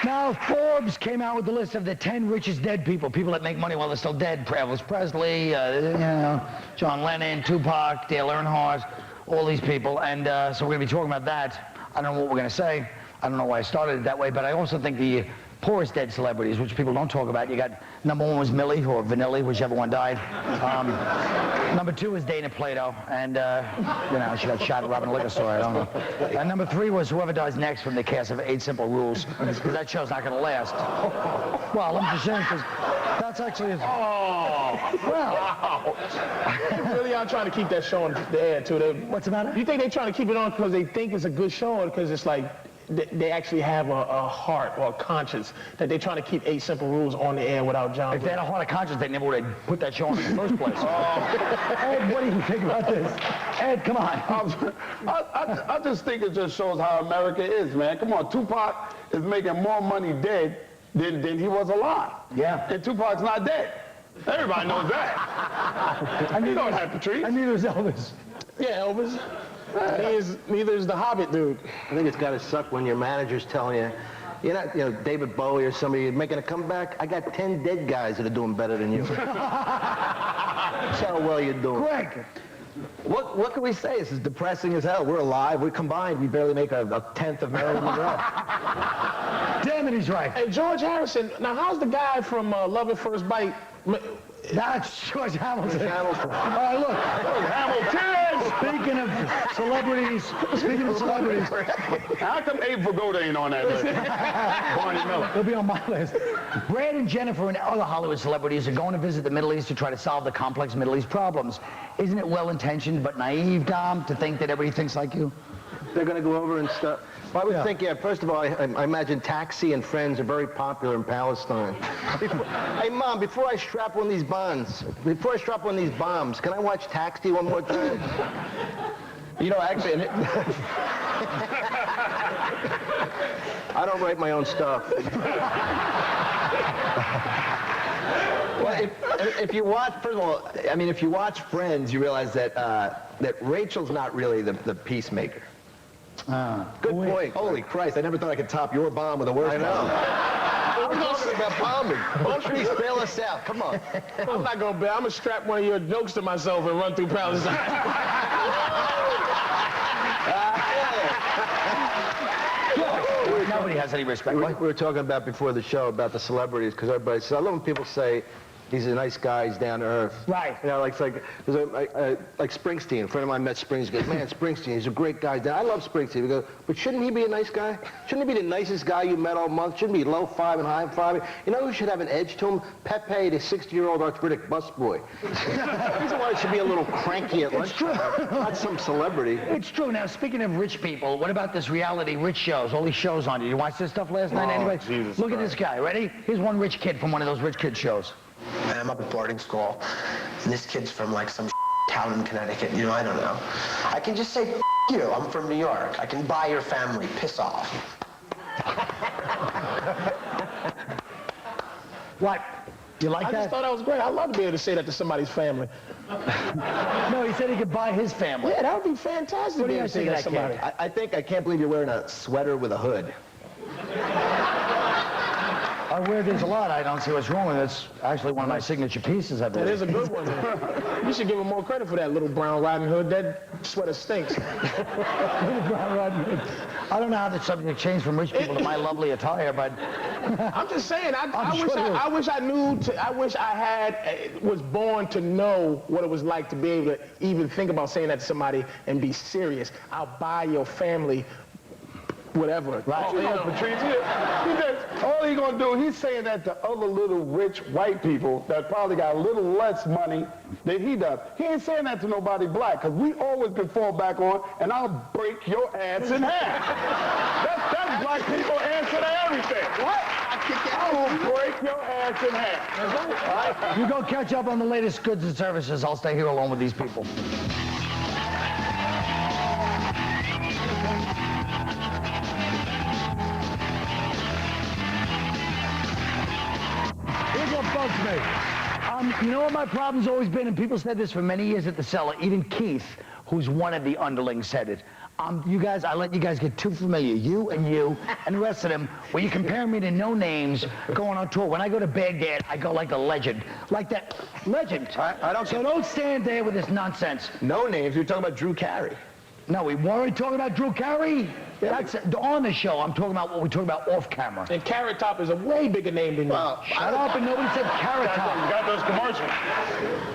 Now, Forbes came out with the list of the 10 richest dead people that make money while they're still dead. Elvis Presley, John Lennon, Tupac, Dale Earnhardt, all these people. And so we're going to be talking about that. I don't know what we're going to say. I don't know why I started it that way, but I also think the poorest dead celebrities, which people don't talk about. You got number 1 was Millie or Vanilli, whichever one died. Number 2 was Dana Plato, and she got shot at robbing a liquor store. I don't know. And number 3 was whoever dies next from the cast of 8 Simple Rules, because that show's not going to last. Well, I'm just saying, because that's actually. Wow. They really are trying to keep that show on the air too. What's the matter? You think they're trying to keep it on because they think it's a good show, or because it's like they actually have a heart or a conscience that they're trying to keep 8 Simple Rules on the air without John? If they had a heart of conscience, they never would have put that show on in the first place. Ed, what do you think about this? Ed, come on. I just think it just shows how America is, man. Come on, Tupac is making more money dead than he was alive. Yeah. And Tupac's not dead. Everybody knows that. You know that, Patrice. And neither is Elvis. Yeah, Elvis. Neither is the Hobbit dude. I think it's got to suck when your manager's telling you, you're not, David Bowie or somebody making a comeback. I got 10 dead guys that are doing better than you. That's how well you're doing. Greg. What can we say? This is depressing as hell. We're alive. We're combined. We barely make a tenth of Marilyn Monroe. Damn it, he's right. Hey, George Harrison. Now, how's the guy from Love at First Bite? That's George Hamilton. Hamilton. All right, look. Hamilton! Speaking of celebrities. How come Abe Vigoda ain't on that list? Barney Miller. He'll be on my list. Brad and Jennifer and other Hollywood celebrities are going to visit the Middle East to try to solve the complex Middle East problems. Isn't it well-intentioned but naive, Dom, to think that everybody thinks like you? They're going to go over and stuff. Well, I would think, first of all, I imagine Taxi and Friends are very popular in Palestine. Hey, Mom, before I strap one of these bombs, can I watch Taxi one more time? Actually, I don't write my own stuff. well, if you watch, first of all, if you watch Friends, you realize that Rachel's not really the peacemaker. Good point. Holy Christ, I never thought I could top your bomb with a word. I know. We're talking about bombing. Both trees bail us out. Come on. I'm not going to bail. I'm going to strap one of your jokes to myself and run through Palestine. Nobody has any respect. We were talking about before the show about the celebrities, because everybody says, I love when people say, he's a nice guy, he's down to earth. Right. Like Springsteen. A friend of mine met Springsteen. He goes, man, Springsteen, he's a great guy. I love Springsteen. He goes, but shouldn't he be a nice guy? Shouldn't he be the nicest guy you met all month? Shouldn't he be low five and high five? You know who should have an edge to him? Pepe, the 60-year-old arthritic busboy. He's the one that should be a little cranky at lunchtime. Not some celebrity. It's true. Now, speaking of rich people, what about this reality rich shows? All these shows on. Did you watch this stuff last night anyway? Jesus Look at this guy. Ready? Here's one rich kid from one of those rich kid shows. And I'm up at boarding school, and this kid's from like some town in Connecticut, I don't know. I can just say, you, I'm from New York. I can buy your family, piss off. What? You like I that? just thought that was great. I'd love to be able to say that to somebody's family. No, he said he could buy his family. Yeah, that would be fantastic to be able to say that to somebody. I can't believe you're wearing a sweater with a hood. I wear these a lot. I don't see what's wrong with it. It's actually one of my signature pieces, I believe. It is a good one. You should give him more credit for that little brown Riding Hood. That sweater stinks. I don't know how the subject changed from rich people to my lovely attire, but I'm just saying. I wish I knew. I wish I was born to know what it was like to be able to even think about saying that to somebody and be serious. I'll buy your family. Whatever. Right. Patrice, all he's going to do, he's saying that to other little rich white people that probably got a little less money than he does. He ain't saying that to nobody black, because we always can fall back on, and I'll break your ass in half. That's black people answer to everything. What? I will break your ass in half. All right? you go catch up on the latest goods and services. I'll stay here alone with these people. What bugs me. You know what my problem's always been, and people said this for many years at the Cellar, even Keith, who's one of the underlings, said it. You guys, I let you guys get too familiar, you and the rest of them, where you compare me to no names going on tour. When I go to Baghdad, I go like a legend. Like that legend. I don't. So don't stand there with this nonsense. No names. You're talking about Drew Carey. No, we weren't talking about Drew Carey. That's on the show. I'm talking about what we talk about off camera. And Carrot Top is a way bigger name than you. Shut up, and nobody said Carrot Top. You got those commercials.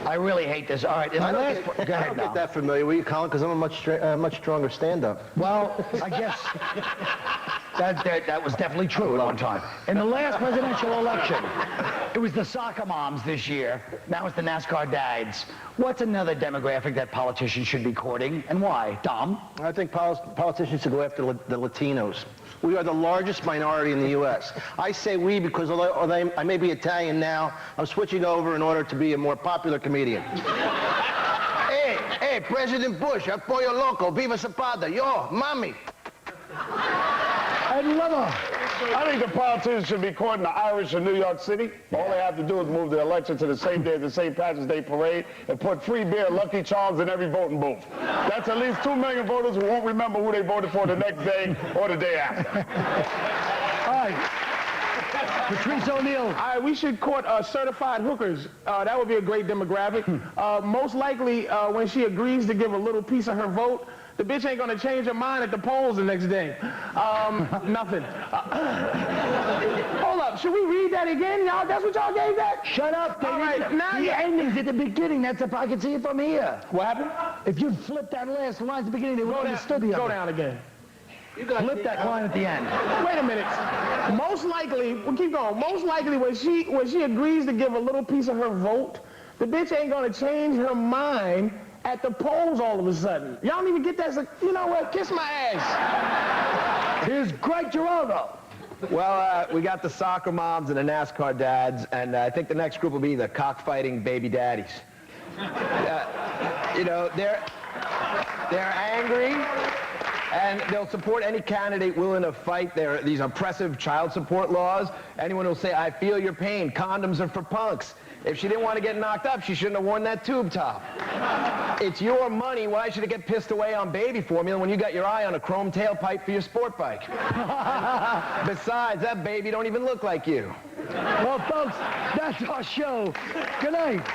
I really hate this. All right, in the last... Go I ahead don't now. get that familiar with you, Colin, because I'm a much stronger stand-up. Well, I guess that was definitely true at one time. In the last presidential election, it was the soccer moms this year. Now it's the NASCAR dads. What's another demographic that politicians should be courting, and why? Dom? I think politicians should go after the Latinos. We are the largest minority in the U.S. I say we because although I may be Italian now, I'm switching over in order to be a more popular comedian. Hey, President Bush, apoyo loco, viva Zapata, yo, mami. I love her. I think the politicians should be courting the Irish in New York City. All they have to do is move the election to the same day as the St. Patrick's Day parade and put free beer, Lucky Charms in every voting booth. That's at least 2 million voters who won't remember who they voted for the next day or the day after. All right. Patrice O'Neill. All right, we should court certified hookers. That would be a great demographic. Most likely, when she agrees to give a little piece of her vote, the bitch ain't gonna change her mind at the polls the next day. Nothing. Hold up, should we read that again? Y'all, that's what y'all gave that? Shut up. All right, now the ending's at the beginning. That's if I can see it from here. What happened? If you flip that last line at the beginning, they would have understood the Go other. down again. Flip that line at the end. Wait a minute. Most likely, we'll keep going. Most likely, when she agrees to give a little piece of her vote, the bitch ain't gonna change her mind at the polls all of a sudden. Y'all don't even get that. So, you know what? Kiss my ass. Here's Greg Giraldo. Well, we got the soccer moms and the NASCAR dads, and I think the next group will be the cockfighting baby daddies. You know, they're angry, and they'll support any candidate willing to fight these oppressive child support laws. Anyone who'll say, I feel your pain, condoms are for punks. If she didn't want to get knocked up, she shouldn't have worn that tube top. It's your money. Why should it get pissed away on baby formula when you got your eye on a chrome tailpipe for your sport bike? Besides, that baby don't even look like you. Well, folks, that's our show. Good night.